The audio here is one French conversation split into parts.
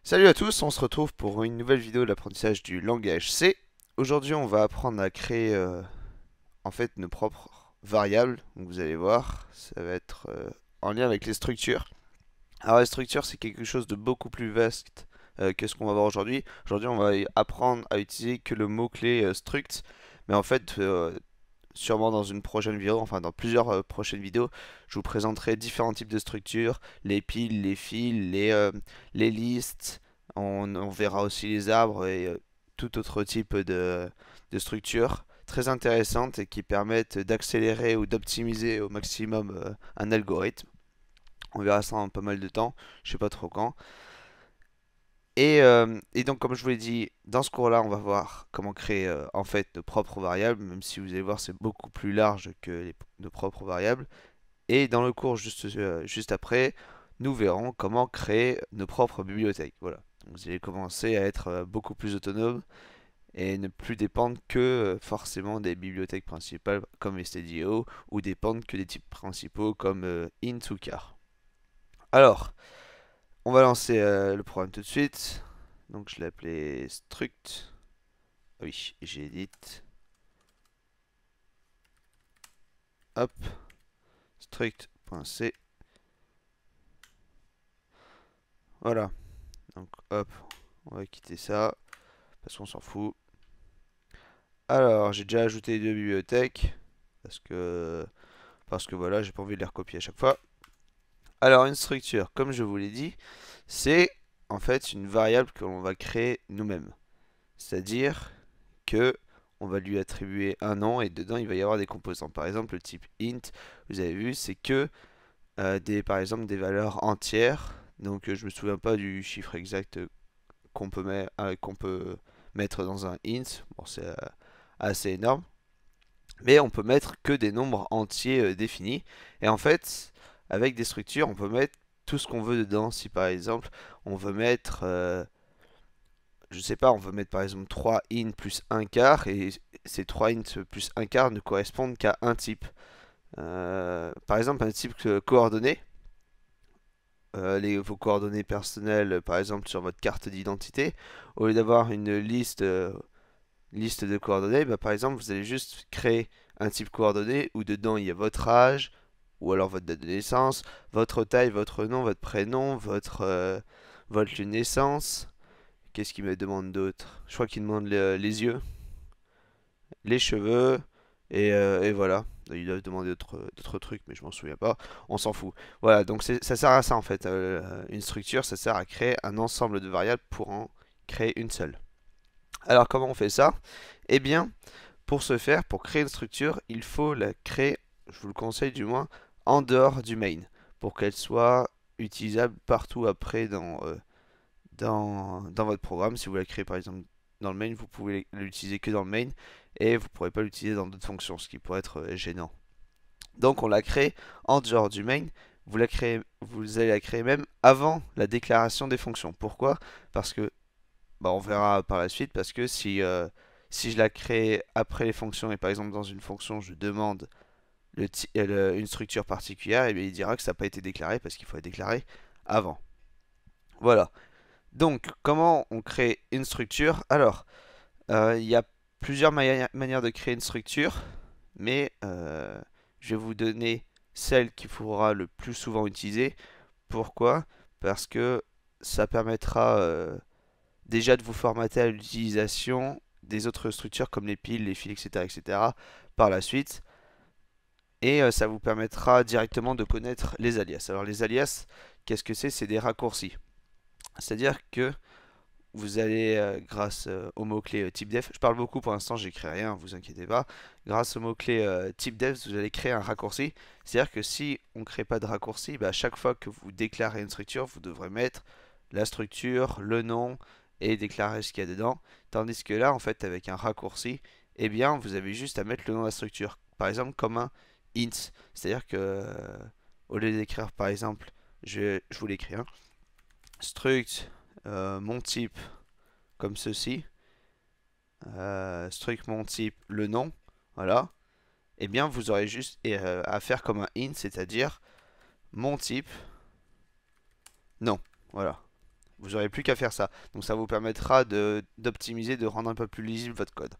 Salut à tous, on se retrouve pour une nouvelle vidéo de l'apprentissage du langage C. Aujourd'hui, on va apprendre à créer en fait nos propres variables. Donc vous allez voir, ça va être en lien avec les structures. Alors les structures, c'est quelque chose de beaucoup plus vaste que ce qu'on va voir aujourd'hui. Aujourd'hui, on va apprendre à utiliser que le mot-clé struct. Mais en fait, sûrement dans une prochaine vidéo, enfin dans plusieurs prochaines vidéos, je vous présenterai différents types de structures, les piles, les fils, les listes, on verra aussi les arbres et tout autre type de structures très intéressantes et qui permettent d'accélérer ou d'optimiser au maximum un algorithme. On verra ça en pas mal de temps, je sais pas trop quand. Et donc, comme je vous l'ai dit, dans ce cours-là, on va voir comment créer en fait nos propres variables, même si vous allez voir, c'est beaucoup plus large que nos propres variables. Et dans le cours juste après, nous verrons comment créer nos propres bibliothèques. Voilà. Donc, vous allez commencer à être beaucoup plus autonome et ne plus dépendre que forcément des bibliothèques principales comme stdio ou dépendre que des types principaux comme int ou char. Alors, on va lancer le programme tout de suite. Donc je l'ai appelé struct. Ah oui, j'édite. Hop, struct.c. Voilà. Donc hop, on va quitter ça parce qu'on s'en fout. Alors, j'ai déjà ajouté deux bibliothèques parce que voilà, j'ai pas envie de les recopier à chaque fois. Alors, une structure, comme je vous l'ai dit, c'est en fait une variable que l'on va créer nous-mêmes. C'est-à-dire que on va lui attribuer un nom et dedans il va y avoir des composants. Par exemple, le type int, vous avez vu, c'est que par exemple des valeurs entières. Donc je me souviens pas du chiffre exact qu'on peut mettre dans un int. Bon, c'est assez énorme. Mais on peut mettre que des nombres entiers définis. Et en fait, avec des structures, on peut mettre tout ce qu'on veut dedans. Si par exemple, on veut mettre, je sais pas, on veut mettre par exemple 3 int plus un quart, et ces 3 int plus un quart ne correspondent qu'à un type. Par exemple, un type coordonnées, vos coordonnées personnelles, par exemple sur votre carte d'identité, au lieu d'avoir une liste de coordonnées, bah, par exemple, vous allez juste créer un type coordonnées où dedans il y a votre âge, ou alors votre date de naissance, votre taille, votre nom, votre prénom, votre lieu de naissance. Qu'est-ce qu'il me demande d'autre? Je crois qu'il demande les yeux, les cheveux, et voilà. Il doit demander d'autres trucs, mais je m'en souviens pas. On s'en fout. Voilà, donc ça sert à ça en fait. Une structure, ça sert à créer un ensemble de variables pour en créer une seule. Alors comment on fait ça? Eh bien, pour ce faire, pour créer une structure, il faut la créer, je vous le conseille du moins, en dehors du main, pour qu'elle soit utilisable partout après dans votre programme. Si vous la créez par exemple dans le main, vous pouvez l'utiliser que dans le main et vous ne pourrez pas l'utiliser dans d'autres fonctions, ce qui pourrait être gênant. Donc on la crée en dehors du main. Vous allez la créer même avant la déclaration des fonctions. Pourquoi? Parce que, bah, on verra par la suite, parce que si je la crée après les fonctions et par exemple dans une fonction je demande une structure particulière, et bien il dira que ça n'a pas été déclaré parce qu'il faut la déclarer avant. Voilà. Donc, comment on crée une structure? Alors, il y a plusieurs manières de créer une structure, mais je vais vous donner celle qu'il faudra le plus souvent utiliser. Pourquoi? Parce que ça permettra déjà de vous formater à l'utilisation des autres structures comme les piles, les fils, etc., etc. par la suite. Et ça vous permettra directement de connaître les alias. Alors les alias, qu'est-ce que c'est? C'est des raccourcis. C'est-à-dire que vous allez, grâce au mot-clé typedef, je parle beaucoup pour l'instant, j'écris rien, vous inquiétez pas. Grâce au mot-clé typedef, vous allez créer un raccourci. C'est-à-dire que si on ne crée pas de raccourci, bah, à chaque fois que vous déclarez une structure, vous devrez mettre la structure, le nom et déclarer ce qu'il y a dedans. Tandis que là, en fait, avec un raccourci, eh bien, vous avez juste à mettre le nom de la structure. Par exemple, comme un int. C'est-à-dire que, au lieu d'écrire, par exemple, je vous l'écris, hein, struct mon type comme ceci, struct mon type le nom, voilà, et bien vous aurez juste à faire comme un int, c'est-à-dire mon type non, voilà. Vous n'aurez plus qu'à faire ça. Donc ça vous permettra d'optimiser, de rendre un peu plus lisible votre code.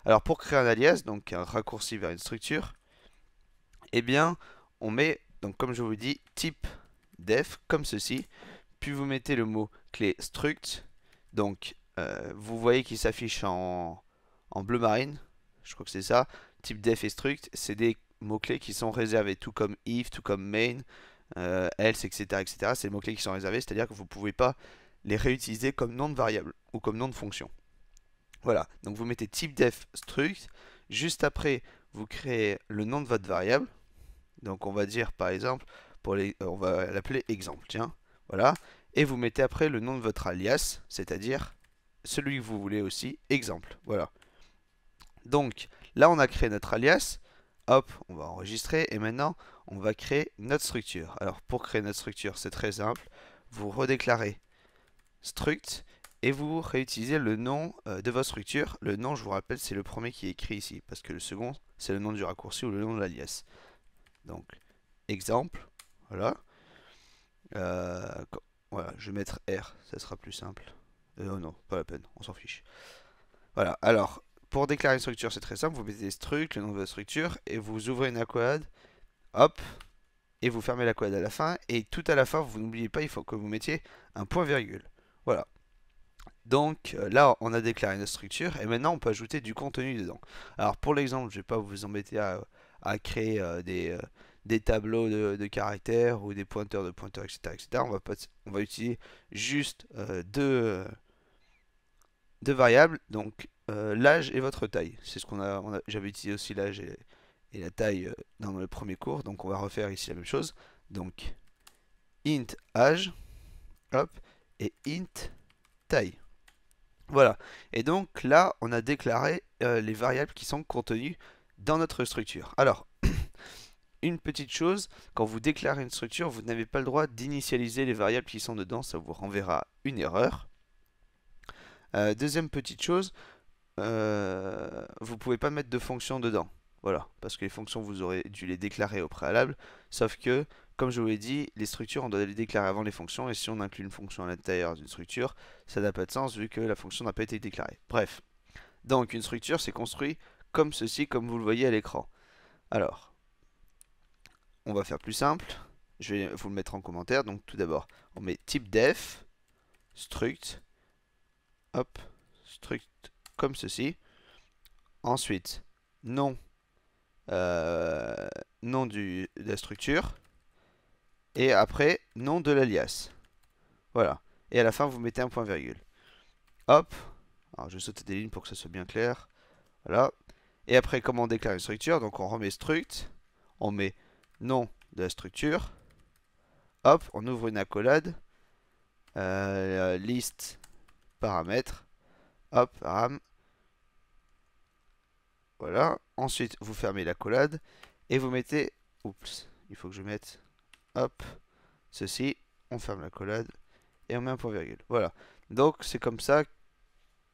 Alors pour créer un alias, donc un raccourci vers une structure, eh bien on met, donc comme je vous dis, type def comme ceci, puis vous mettez le mot clé struct, donc vous voyez qu'il s'affiche en bleu marine, je crois que c'est ça, type def et struct, c'est des mots-clés qui sont réservés, tout comme if, tout comme main, else, etc. etc. C'est des mots-clés qui sont réservés, c'est-à-dire que vous ne pouvez pas les réutiliser comme nom de variable ou comme nom de fonction. Voilà, donc vous mettez type def struct, juste après vous créez le nom de votre variable, donc on va dire par exemple, on va l'appeler exemple, tiens, voilà, et vous mettez après le nom de votre alias, c'est-à-dire celui que vous voulez aussi, exemple, voilà. Donc là on a créé notre alias, hop, on va enregistrer et maintenant on va créer notre structure. Alors pour créer notre structure c'est très simple, vous redéclarez struct et vous réutilisez le nom de votre structure. Le nom, je vous rappelle, c'est le premier qui est écrit ici parce que le second c'est le nom du raccourci ou le nom de l'alias. Donc exemple, voilà. Euh, voilà, je vais mettre R, ça sera plus simple. Oh non, pas la peine, on s'en fiche. Voilà, alors, pour déclarer une structure, c'est très simple. Vous mettez struct, le nom de votre structure, et vous ouvrez une accolade, hop, et vous fermez l'accolade à la fin. Et tout à la fin, vous n'oubliez pas, il faut que vous mettiez un point virgule. Voilà. Donc là, on a déclaré notre structure, et maintenant, on peut ajouter du contenu dedans. Alors, pour l'exemple, je ne vais pas vous embêter à créer des tableaux de caractères ou des pointeurs de pointeurs, etc. etc. On va utiliser juste deux variables, donc l'âge et votre taille. C'est ce j'avais utilisé aussi l'âge et la taille dans le premier cours, donc on va refaire ici la même chose. Donc int âge, hop, et int taille. Voilà. Et donc là, on a déclaré les variables qui sont contenues dans notre structure. Alors, une petite chose, quand vous déclarez une structure, vous n'avez pas le droit d'initialiser les variables qui sont dedans, ça vous renverra une erreur. Deuxième petite chose, vous pouvez pas mettre de fonction dedans. Voilà, parce que les fonctions, vous aurez dû les déclarer au préalable. Sauf que, comme je vous l'ai dit, les structures, on doit les déclarer avant les fonctions. Et si on inclut une fonction à l'intérieur d'une structure, ça n'a pas de sens vu que la fonction n'a pas été déclarée. Bref, donc une structure, c'est construit comme ceci, comme vous le voyez à l'écran. Alors, on va faire plus simple. Je vais vous le mettre en commentaire. Donc tout d'abord, on met type def, struct, hop, struct comme ceci. Ensuite, nom, nom de la structure. Et après, nom de l'alias. Voilà. Et à la fin, vous mettez un point virgule. Hop. Alors, je vais sauter des lignes pour que ça soit bien clair. Voilà. Et après, comment on déclare une structure? Donc, on remet struct. On met nom de la structure. Hop. On ouvre une accolade. Liste paramètres. Hop. Param. Voilà. Ensuite, vous fermez l'accolade. Et vous mettez... Oups. Il faut que je mette... Hop. Ceci. On ferme l'accolade. Et on met un point virgule. Voilà. Donc c'est comme ça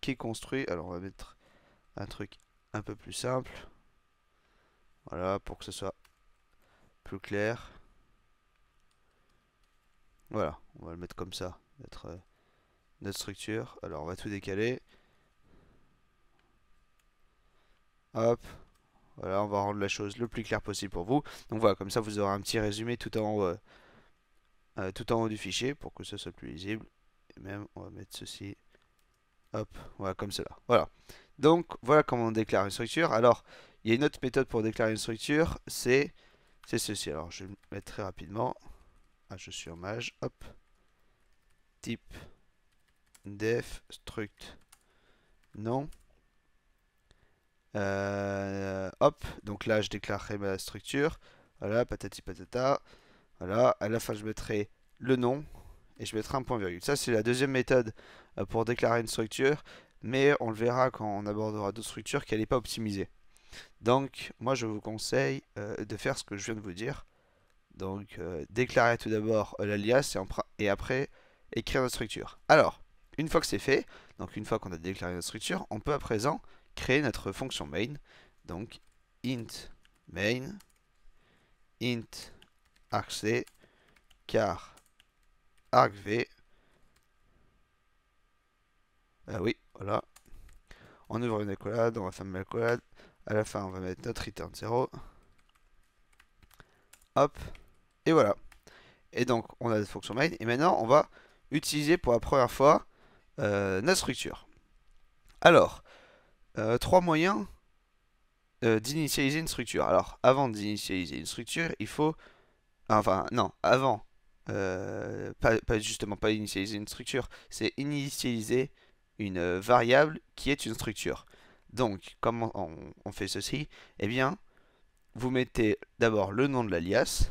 qu'est construit. Alors on va mettre un truc un peu plus simple. Voilà, pour que ce soit plus clair. Voilà, on va le mettre comme ça, notre structure. Alors on va tout décaler. Hop. Voilà, on va rendre la chose le plus claire possible pour vous. Donc voilà, comme ça vous aurez un petit résumé tout en haut du fichier pour que ce soit plus lisible. Et même, on va mettre ceci. Hop, voilà, comme cela. Voilà. Donc, voilà comment on déclare une structure. Alors, il y a une autre méthode pour déclarer une structure, c'est ceci. Alors, je vais le mettre très rapidement. Ah, je suis en mage. Hop. Type def struct non. Hop. Donc là, je déclarerai ma structure. Voilà, patati patata. Voilà. À la fin, je mettrai le nom et je mettrai un point virgule. Ça, c'est la deuxième méthode pour déclarer une structure. Mais on le verra quand on abordera d'autres structures qu'elle n'est pas optimisée. Donc, moi, je vous conseille de faire ce que je viens de vous dire. Donc, déclarer tout d'abord l'alias et après écrire notre structure. Alors, une fois que c'est fait, donc une fois qu'on a déclaré notre structure, on peut à présent créer notre fonction main. Donc, int main, int argc, char argv, Oui, voilà. On ouvre une accolade, on va fermer l'accolade. À la fin, on va mettre notre return 0. Hop, et voilà. Et donc, on a notre fonction main. Et maintenant, on va utiliser pour la première fois notre structure. Alors, trois moyens d'initialiser une structure. Alors, avant d'initialiser une structure, il faut... Enfin, non, avant. Justement, pas initialiser une structure. C'est initialiser une variable qui est une structure. Donc, comment on fait ceci? Eh bien, vous mettez d'abord le nom de l'alias.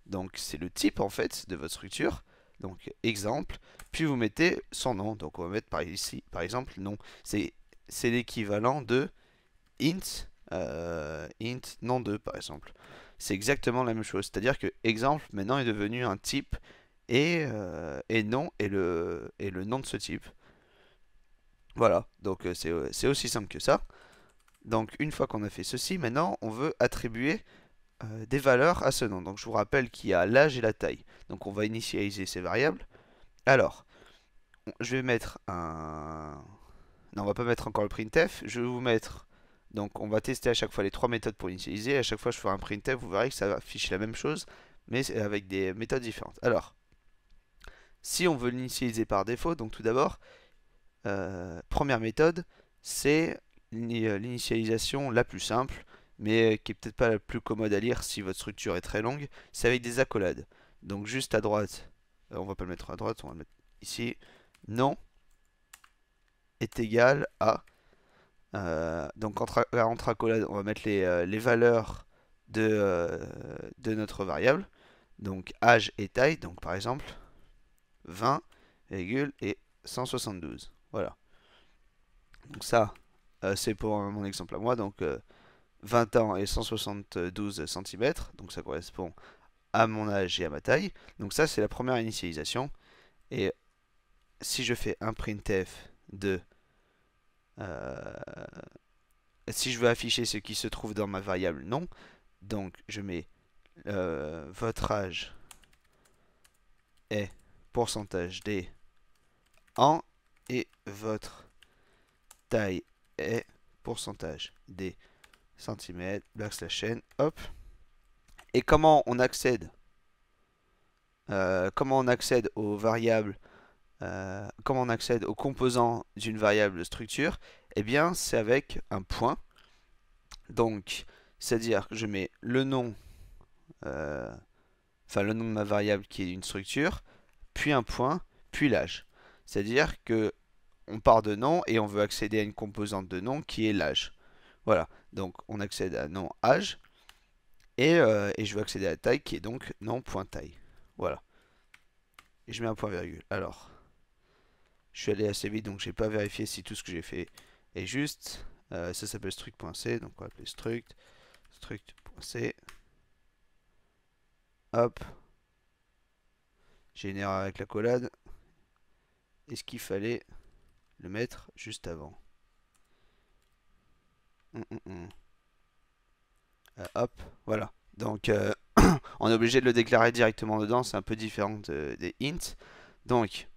Donc, c'est le type, en fait, de votre structure. Donc, exemple. Puis, vous mettez son nom. Donc, on va mettre par ici, par exemple, nom. C'est l'équivalent de int nom 2 par exemple. C'est exactement la même chose. C'est-à-dire que exemple maintenant est devenu un type et nom est le nom de ce type. Voilà, donc c'est aussi simple que ça. Donc une fois qu'on a fait ceci, maintenant on veut attribuer des valeurs à ce nom. Donc je vous rappelle qu'il y a l'âge et la taille. Donc on va initialiser ces variables. Alors, je vais mettre un... Non, on va pas mettre encore le printf. Je vais vous mettre... Donc on va tester à chaque fois les trois méthodes pour initialiser. À chaque fois je ferai un printf, vous verrez que ça affiche la même chose, mais avec des méthodes différentes. Alors, si on veut l'initialiser par défaut, donc tout d'abord, première méthode, c'est l'initialisation la plus simple, mais qui est peut-être pas la plus commode à lire si votre structure est très longue, c'est avec des accolades. Donc juste à droite, on va pas le mettre à droite, on va le mettre ici, nom est égal à... donc entre accolades, on va mettre les valeurs de notre variable. Donc âge et taille, donc par exemple 20, et 172. Voilà. Donc ça, c'est pour mon exemple à moi. Donc 20 ans et 172 cm. Donc ça correspond à mon âge et à ma taille. Donc ça, c'est la première initialisation. Et si je fais un printf de... si je veux afficher ce qui se trouve dans ma variable nom, donc je mets votre âge est pourcentage d en et votre taille est pourcentage d centimètres backslash n, hop. Et comment on accède aux variables, comment on accède aux composants d'une variable structure? Eh bien, c'est avec un point. Donc, c'est-à-dire que je mets le nom, le nom de ma variable qui est une structure, puis un point, puis l'âge. C'est-à-dire que on part de nom et on veut accéder à une composante de nom qui est l'âge. Voilà, donc on accède à nom âge et je veux accéder à la taille qui est donc nom.taille. Voilà. Et je mets un point virgule. Alors, je suis allé assez vite donc j'ai pas vérifié si tout ce que j'ai fait est juste. Ça s'appelle struct.c, donc on va appeler struct.c. Hop. J'ai une erreur avec la collade. Est-ce qu'il fallait le mettre juste avant? Hop, voilà. Donc, on est obligé de le déclarer directement dedans. C'est un peu différent des ints. Donc,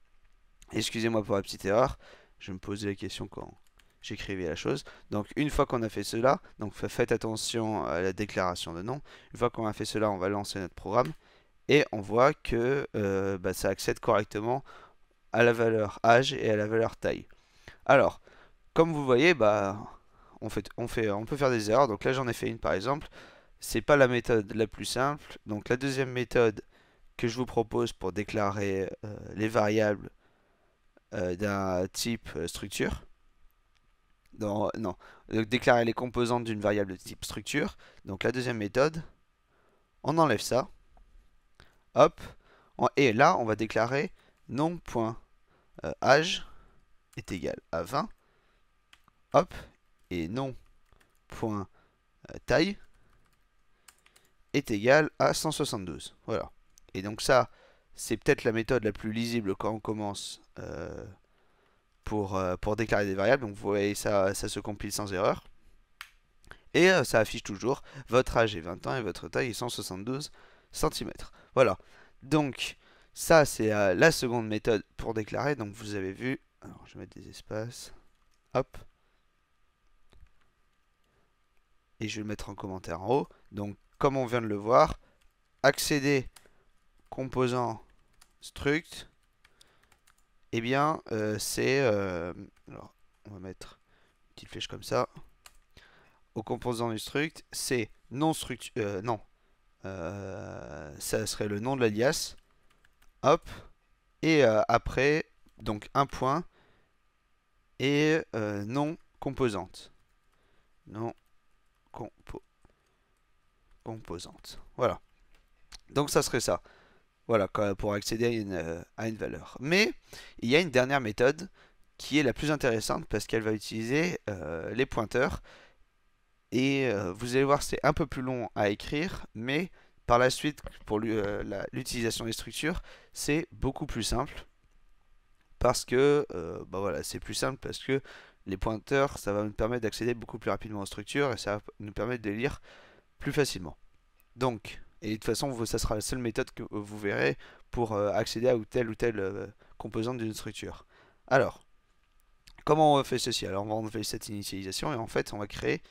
excusez-moi pour la petite erreur. Je me posais la question quand j'écrivais la chose. Donc, une fois qu'on a fait cela, donc faites attention à la déclaration de nom. Une fois qu'on a fait cela, on va lancer notre programme. Et on voit que ça accède correctement à la valeur âge et à la valeur taille. Alors, comme vous voyez, on peut faire des erreurs. Donc là, j'en ai fait une par exemple. C'est pas la méthode la plus simple. Donc la deuxième méthode que je vous propose pour déclarer les variables d'un type structure. Non, déclarer les composantes d'une variable de type structure. Donc la deuxième méthode, on enlève ça. Hop. Et là, on va déclarer nom.âge est égal à 20. Hop. Et nom.taille est égal à 172. Voilà. Et donc ça, c'est peut-être la méthode la plus lisible quand on commence pour déclarer des variables. Donc vous voyez, ça se compile sans erreur. Et ça affiche toujours votre âge est 20 ans et votre taille est 172 cm. Voilà. Donc ça, c'est la seconde méthode pour déclarer. Donc vous avez vu, alors je vais mettre des espaces. Hop. Et je vais le mettre en commentaire en haut. Donc, comme on vient de le voir, accéder composant struct, eh bien, c'est... alors, on va mettre une petite flèche comme ça. Au composant du struct, c'est non structure... non. Ça serait le nom de l'alias. Hop. Et après, donc un point. Et non composante. Non composante. Voilà. Donc ça serait ça. Voilà, pour accéder à une valeur. Mais il y a une dernière méthode qui est la plus intéressante parce qu'elle va utiliser les pointeurs. Et vous allez voir, c'est un peu plus long à écrire, mais par la suite, pour l'utilisation des structures, c'est beaucoup plus simple. Parce que, bah voilà, c'est plus simple parce que les pointeurs, ça va nous permettre d'accéder beaucoup plus rapidement aux structures et ça va nous permettre de lire plus facilement. Donc, et de toute façon, ça sera la seule méthode que vous verrez pour accéder à ou telle composante d'une structure. Alors, comment on fait ceci? Alors, on va enlever cette initialisation et en fait, on va créer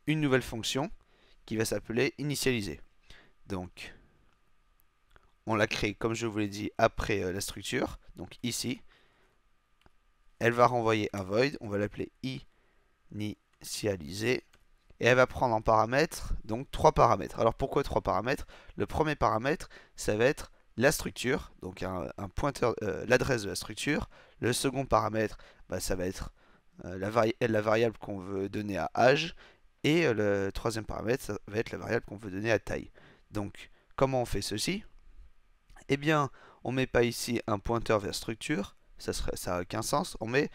une nouvelle fonction qui va s'appeler initialiser. Donc, on la crée, comme je vous l'ai dit, après la structure, donc ici. Elle va renvoyer un void, on va l'appeler initialiser. Et elle va prendre en paramètre, donc 3 paramètres. Alors pourquoi 3 paramètres? Le premier paramètre, ça va être la structure, donc un pointeur, l'adresse de la structure. Le second paramètre, bah, ça va être la variable qu'on veut donner à âge. Et le troisième paramètre, ça va être la variable qu'on veut donner à taille. Donc, comment on fait ceci? Eh bien, on ne met pas ici un pointeur vers structure, ça n'a aucun sens. On met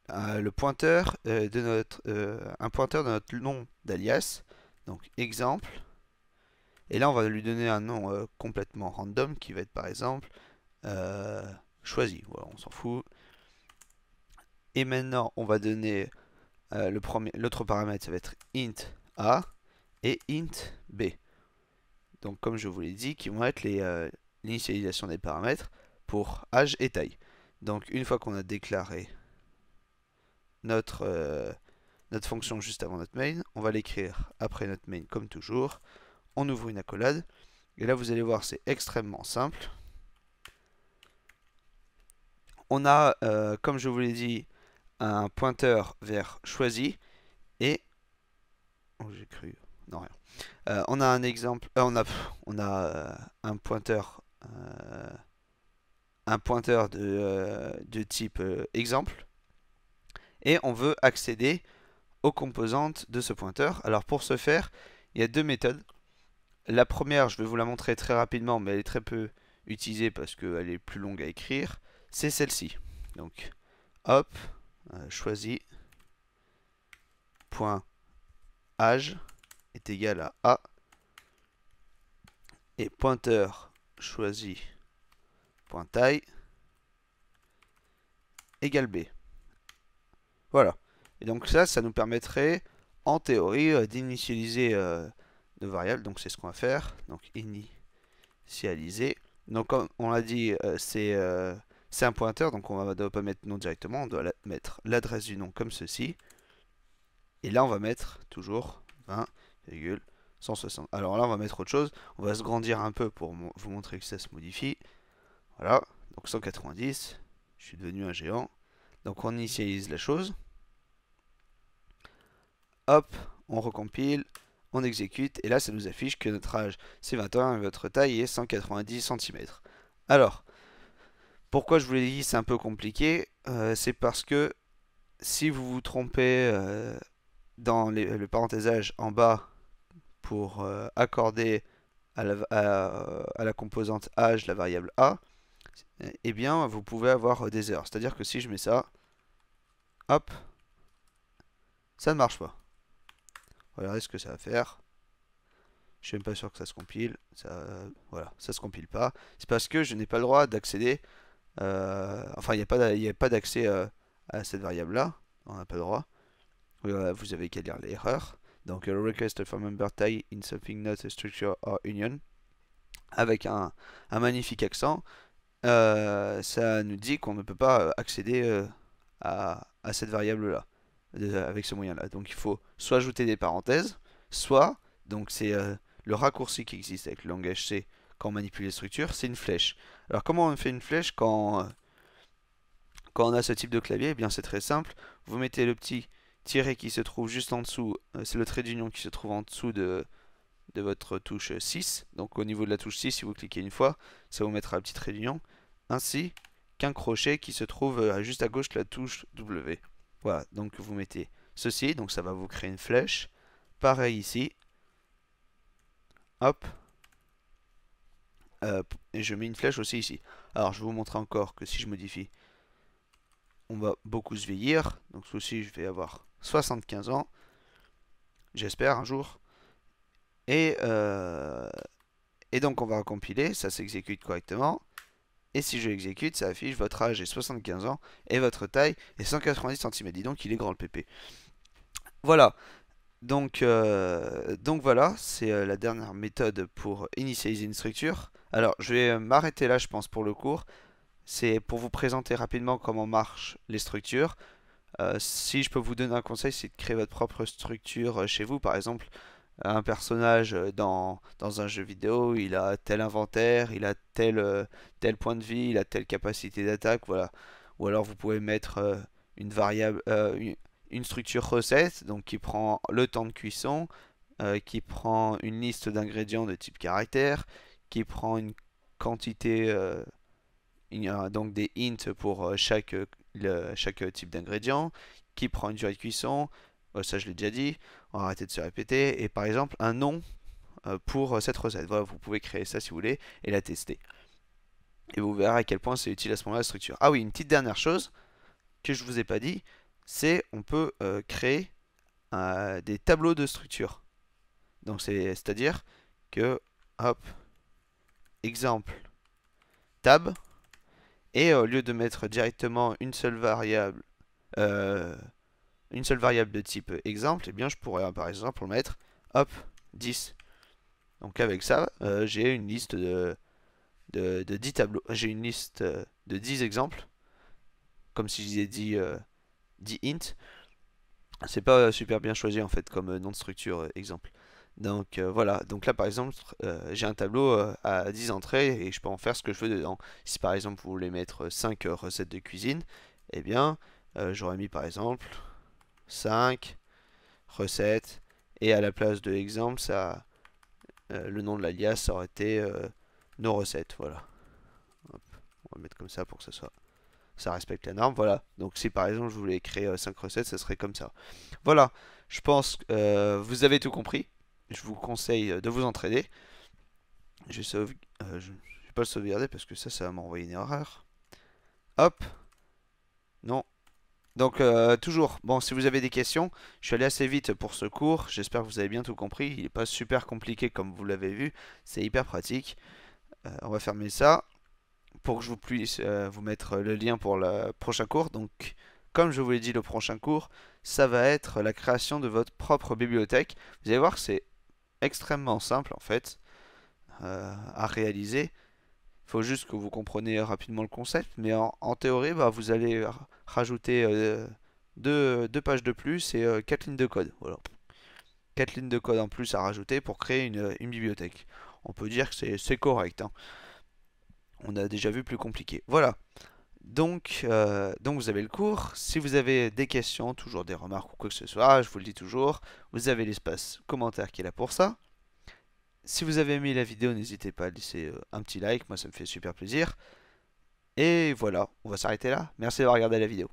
le pointeur un pointeur de notre nom d'alias, donc exemple. Et là, on va lui donner un nom complètement random qui va être par exemple choisi. Voilà, on s'en fout. Et maintenant, on va donner l'autre paramètre, ça va être int a et int b. Donc, comme je vous l'ai dit, qui vont être l'initialisation des paramètres pour âge et taille. Donc, une fois qu'on a déclaré notre fonction juste avant notre main, on va l'écrire après notre main comme toujours. On ouvre une accolade. Et là, vous allez voir, c'est extrêmement simple. On a, comme je vous l'ai dit, un pointeur vers choisi. Et... oh, j'ai cru... non, rien. On a un exemple... on a un pointeur... de type exemple. Et on veut accéder aux composantes de ce pointeur. Alors pour ce faire, il y a deux méthodes. La première, je vais vous la montrer très rapidement, mais elle est très peu utilisée parce qu'elle est plus longue à écrire. C'est celle-ci. Donc, hop, choisi, point âge est égal à A. Et pointeur choisi, point taille, égale B. Voilà. Et donc ça nous permettrait, en théorie, d'initialiser nos variables. Donc c'est ce qu'on va faire. Donc initialiser. Donc comme on l'a dit, c'est un pointeur. Donc on ne doit pas mettre nom directement. On doit mettre l'adresse du nom comme ceci. Et là on va mettre toujours 20,160. Alors là on va mettre autre chose. On va se grandir un peu pour vous montrer que ça se modifie. Voilà. Donc 190. Je suis devenu un géant. Donc on initialise la chose. Hop, on recompile, on exécute, et là ça nous affiche que notre âge c'est 21 et votre taille est 190 cm. Alors, pourquoi je vous l'ai dit c'est un peu compliqué, c'est parce que si vous vous trompez dans le parenthésage en bas pour accorder à la composante âge la variable a, eh bien vous pouvez avoir des erreurs. C'est-à-dire que si je mets ça, hop, ça ne marche pas. Regardez ce que ça va faire. Je suis même pas sûr que ça se compile. Voilà, ça se compile pas. C'est parce que je n'ai pas le droit d'accéder. Enfin, il n'y a pas d'accès à cette variable-là. On n'a pas le droit. Voilà, vous avez qu'à lire l'erreur. Donc, request for member tie in something not a structure or union. Avec un magnifique accent. Ça nous dit qu'on ne peut pas accéder à cette variable-là, avec ce moyen-là. Donc il faut soit ajouter des parenthèses, soit, donc c'est le raccourci qui existe avec le langage C quand on manipule les structures, c'est une flèche. Alors comment on fait une flèche quand on a ce type de clavier? Eh bien c'est très simple, vous mettez le petit tiret qui se trouve juste en dessous, c'est le trait d'union qui se trouve en dessous de votre touche 6. Donc au niveau de la touche 6, si vous cliquez une fois, ça vous mettra un petit trait d'union, ainsi qu'un crochet qui se trouve juste à gauche de la touche W. Voilà, donc vous mettez ceci, donc ça va vous créer une flèche. Pareil ici. Hop. Et je mets une flèche aussi ici. Alors je vais vous montrer encore que si je modifie, on va beaucoup se vieillir. Donc ceci, je vais avoir 75 ans. J'espère un jour. Et, et donc on va recompiler, ça s'exécute correctement. Et si je l'exécute, ça affiche votre âge est 75 ans et votre taille est 190 cm. Dis donc il est grand le pépé. Voilà. Donc voilà, c'est la dernière méthode pour initialiser une structure. Alors je vais m'arrêter là je pense pour le cours. C'est pour vous présenter rapidement comment marchent les structures. Si je peux vous donner un conseil, c'est de créer votre propre structure chez vous. Par exemple, un personnage dans un jeu vidéo, il a tel inventaire, il a tel point de vie, il a telle capacité d'attaque, voilà. Ou alors vous pouvez mettre une variable, une structure recette, donc qui prend le temps de cuisson, qui prend une liste d'ingrédients de type caractère, qui prend une quantité, il y a donc des hints pour chaque type d'ingrédient, qui prend une durée de cuisson, ça je l'ai déjà dit, on va arrêter de se répéter, et par exemple un nom pour cette recette. Voilà, vous pouvez créer ça si vous voulez et la tester. Et vous verrez à quel point c'est utile à ce moment-là la structure. Ah oui, une petite dernière chose que je vous ai pas dit, c'est on peut créer des tableaux de structure. Donc c'est-à-dire que, hop, exemple, tab, et au lieu de mettre directement euh, une seule variable de type exemple, eh bien je pourrais par exemple mettre, hop, 10. Donc avec ça, j'ai une liste de 10 tableaux. J'ai une liste de 10 exemples, comme si je disais 10 int. C'est pas super bien choisi en fait comme nom de structure exemple. Donc voilà, donc là par exemple j'ai un tableau à 10 entrées et je peux en faire ce que je veux dedans. Si par exemple vous voulez mettre 5 recettes de cuisine, eh bien j'aurais mis par exemple 5 recettes et à la place de exemple ça, le nom de l'alias ça aurait été nos recettes, voilà. Hop, on va mettre comme ça pour que ça respecte la norme, voilà. Donc si par exemple je voulais créer 5 recettes, ça serait comme ça. Voilà, je pense que vous avez tout compris. Je vous conseille de vous entraîner. Je vais pas le sauvegarder parce que ça va m'envoyer une erreur. Hop, non. Donc toujours, bon si vous avez des questions, je suis allé assez vite pour ce cours, j'espère que vous avez bien tout compris, il n'est pas super compliqué comme vous l'avez vu, c'est hyper pratique. On va fermer ça pour que je vous puisse vous mettre le lien pour le prochain cours. Donc comme je vous l'ai dit, le prochain cours, ça va être la création de votre propre bibliothèque. Vous allez voir que c'est extrêmement simple en fait à réaliser. Il faut juste que vous compreniez rapidement le concept, mais en théorie, bah, vous allez rajouter deux pages de plus et 4 lignes de code. Voilà. 4 lignes de code en plus à rajouter pour créer une bibliothèque. On peut dire que c'est correct, hein. On a déjà vu plus compliqué. Voilà. Donc vous avez le cours. Si vous avez des questions, toujours des remarques ou quoi que ce soit, je vous le dis toujours, vous avez l'espace commentaire qui est là pour ça. Si vous avez aimé la vidéo, n'hésitez pas à laisser un petit like, moi ça me fait super plaisir. Et voilà, on va s'arrêter là. Merci d'avoir regardé la vidéo.